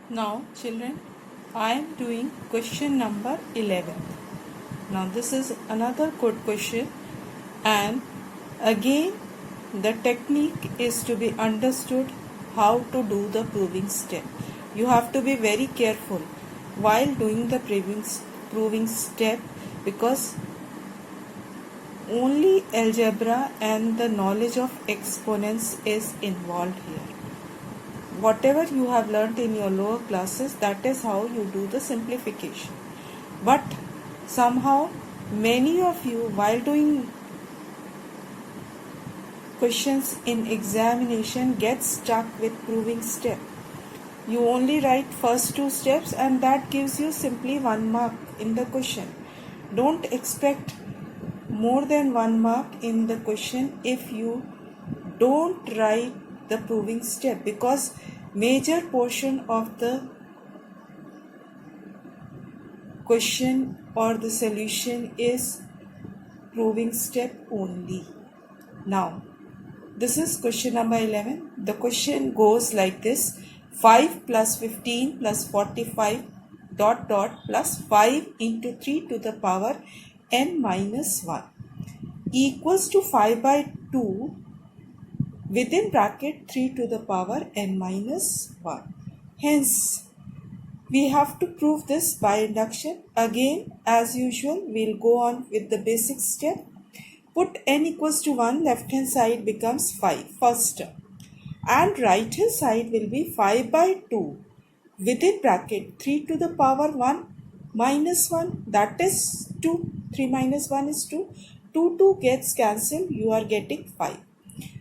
Now children, I am doing question number 11. Now this is another good question, and again the technique is to be understood how to do the proving step. You have to be very careful while doing the proving step, because only algebra and the knowledge of exponents is involved here. Whatever you have learnt in your lower classes, that is how you do the simplification. But somehow many of you, while doing questions in examination, get stuck with proving step. You only write first two steps and that gives you simply 1 mark in the question. Don't expect more than 1 mark in the question if you don't write the proving step, because major portion of the question or the solution is proving step only. Now this is question number 11. The question goes like this: 5 plus 15 plus 45 dot dot plus 5 into 3 to the power n minus 1 equals to 5 by 2 within bracket 3 to the power n minus 1. Hence, we have to prove this by induction. Again, as usual, we'll go on with the basic step. Put n equals to 1, left hand side becomes 5, first term. And right hand side will be 5 by 2 within bracket 3 to the power 1 minus 1, that is 2. 3 minus 1 is 2. 2 gets cancelled, you are getting 5.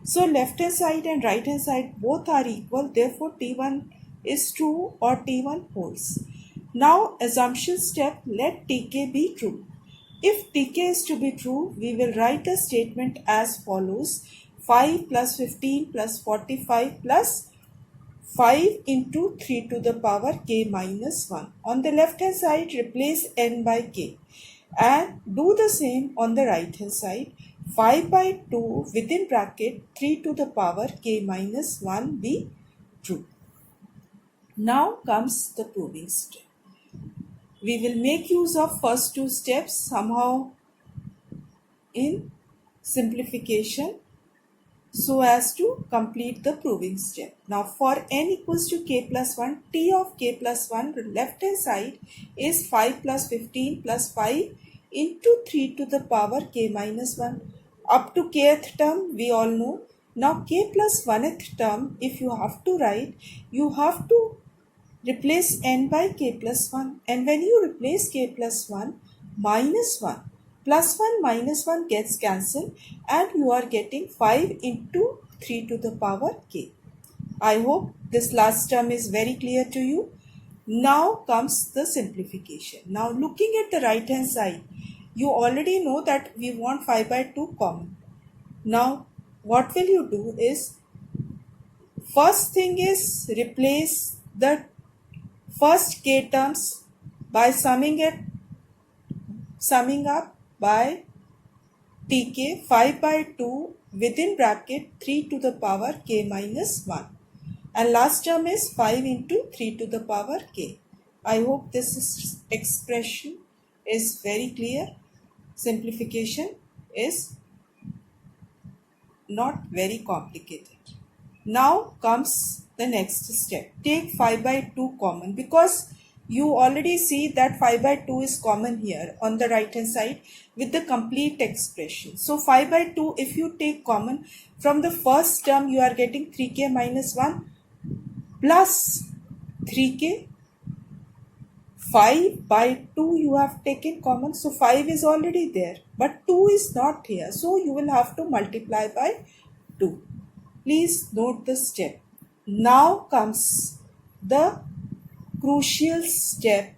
So left hand side and right hand side both are equal, therefore T1 is true or T1 holds. Now assumption step, let Tk be true. If Tk is to be true, we will write a statement as follows: 5 plus 15 plus 45 plus 5 into 3 to the power k minus 1. On the left hand side, replace n by k and do the same on the right hand side. 5 by 2 within bracket 3 to the power k minus 1 be true. Now comes the proving step. We will make use of first two steps somehow in simplification so as to complete the proving step. Now for n equals to k plus 1, t of k plus 1 left hand side is 5 plus 15 plus 5 into 3 to the power k minus 1. Up to kth term we all know. Now k plus 1th term, if you have to write, you have to replace n by k plus 1. And when you replace k plus 1, minus 1 plus 1 minus 1 gets cancelled and you are getting 5 into 3 to the power k. I hope this last term is very clear to you. Now comes the simplification. Now looking at the right hand side, you already know that we want 5 by 2 common. Now what will you do is, first thing is replace the first k terms by summing up by tk 5 by 2 within bracket 3 to the power k minus 1. And last term is 5 into 3 to the power k. I hope this expression is very clear. Simplification is not very complicated. Now comes the next step. Take 5 by 2 common, because you already see that 5 by 2 is common here on the right hand side with the complete expression. So 5 by 2, if you take common from the first term, you are getting 3k minus 1 plus 3k. 5 by 2 you have taken common, so 5 is already there, but 2 is not here, so you will have to multiply by 2. Please note the step. Now comes the crucial step.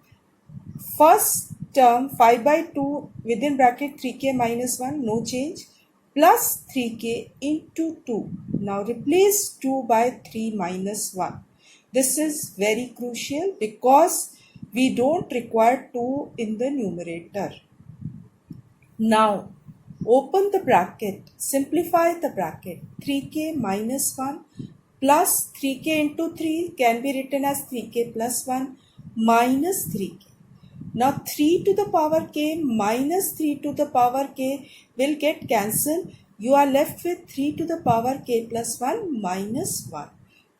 First term 5 by 2 within bracket 3k minus 1, no change, plus 3k into 2. Now replace 2 by 3 minus 1. This is very crucial because we don't require 2 in the numerator. Now open the bracket, simplify the bracket. 3k minus 1 plus 3k into 3 can be written as 3k plus 1 minus 3k. Now 3 to the power k minus 3 to the power k will get cancelled. You are left with 3 to the power k plus 1 minus 1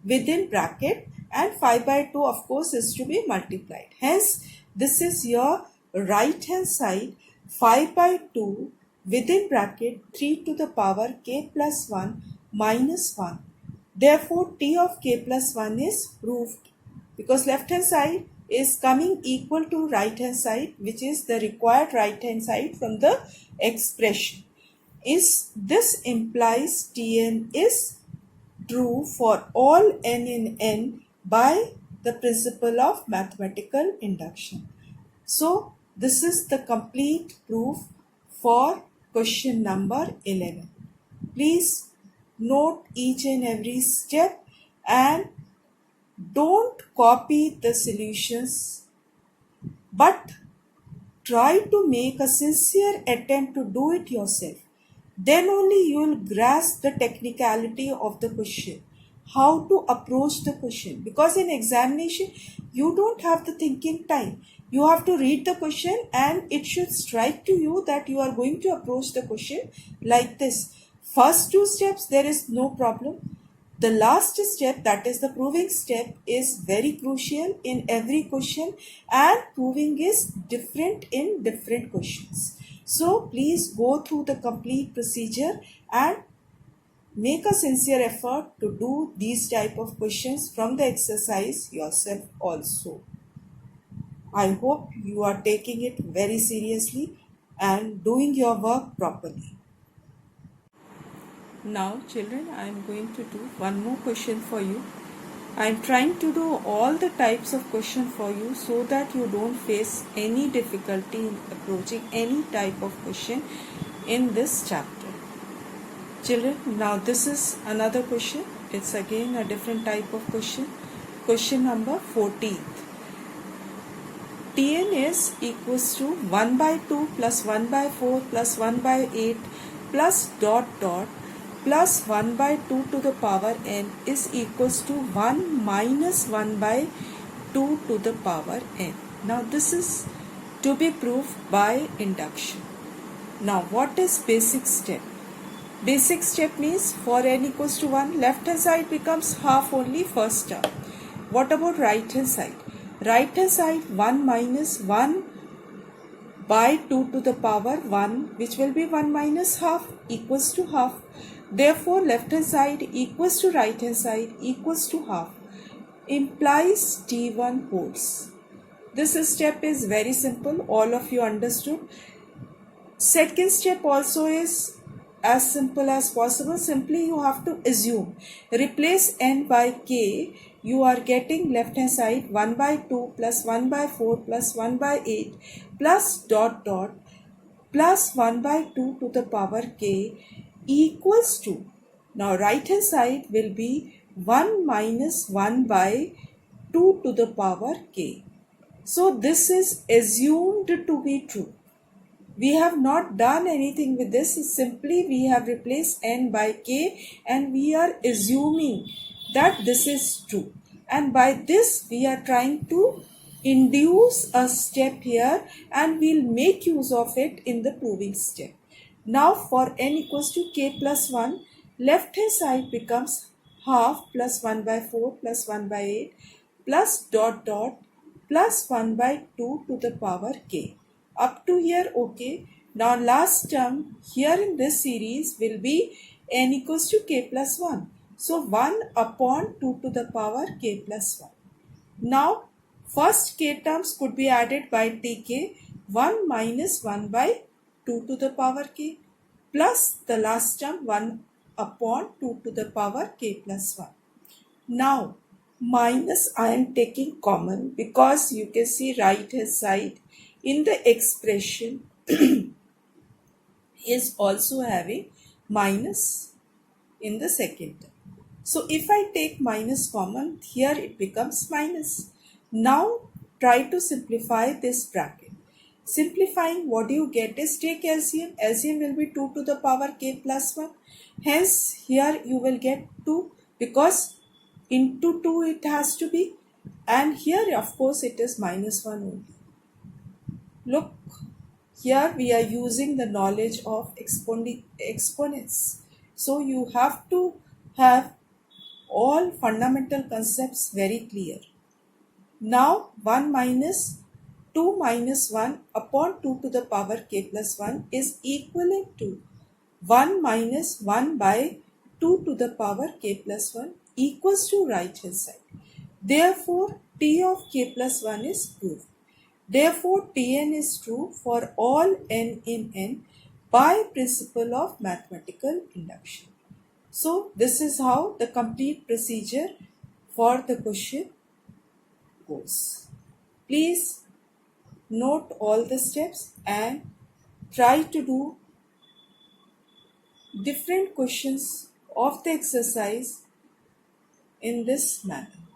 within bracket, and 5 by 2 of course is to be multiplied. Hence this is your right hand side, 5 by 2 within bracket 3 to the power k plus 1 minus 1. Therefore t of k plus 1 is proved, because left hand side is coming equal to right hand side, which is the required right hand side from the expression. This implies Tn is true for all n in n by the principle of mathematical induction. So this is the complete proof for question number 11. Please note each and every step and don't copy the solutions, but try to make a sincere attempt to do it yourself. Then only you will grasp the technicality of the question, how to approach the question. Because in examination, you don't have the thinking time. You have to read the question and it should strike to you that you are going to approach the question like this. First two steps, there is no problem. The last step, that is the proving step, is very crucial in every question, and proving is different in different questions. So please go through the complete procedure and make a sincere effort to do these type of questions from the exercise yourself also. I hope you are taking it very seriously and doing your work properly. Now children, I am going to do one more question for you. I am trying to do all the types of question for you so that you don't face any difficulty in approaching any type of question in this chapter. Children, now this is another question. It's again a different type of question. Question number 14. Tn is equals to 1 by 2 plus 1 by 4 plus 1 by 8 plus dot dot plus 1 by 2 to the power n is equals to 1 minus 1 by 2 to the power n. Now this is to be proved by induction. Now what is basic step? Basic step means for n equals to 1, left hand side becomes half only first term. What about right hand side? Right hand side 1 minus 1 by 2 to the power 1, which will be 1 minus half, equals to half. Therefore, left hand side equals to right hand side equals to half, implies T1 holds. This step is very simple, all of you understood. Second step also is as simple as possible. Simply you have to assume, replace n by k. You are getting left hand side 1 by 2 plus 1 by 4 plus 1 by 8 plus dot dot plus 1 by 2 to the power k equals to, now right hand side will be 1 minus 1 by 2 to the power k. So this is assumed to be true. We have not done anything with this. Simply we have replaced n by k and we are assuming that this is true. And by this we are trying to induce a step here and we'll make use of it in the proving step. Now for n equals to k plus 1, left hand side becomes half plus 1 by 4 plus 1 by 8 plus dot dot plus 1 by 2 to the power k. Up to here okay. Now last term here in this series will be n equals to k plus 1. So 1 upon 2 to the power k plus 1. Now first k terms could be added by tk, 1 minus 1 by 2 to the power k plus the last term 1 upon 2 to the power k plus 1. Now minus I am taking common because you can see right hand side in the expression is also having minus in the second term. So if I take minus common, here it becomes minus. Now try to simplify this bracket. Simplifying, what you get is take LCM. LCM will be 2 to the power k plus 1. Hence here you will get 2 because into 2 it has to be, and here of course it is minus 1 only. Look, here we are using the knowledge of exponents. So you have to have all fundamental concepts very clear. Now 1 minus 2 minus 1 upon 2 to the power k plus 1 is equivalent to 1 minus 1 by 2 to the power k plus 1 equals to right hand side. Therefore, t of k plus 1 is proved. Therefore, Tn is true for all n in n by principle of mathematical induction. So, this is how the complete procedure for the question goes. Please note all the steps and try to do different questions of the exercise in this manner.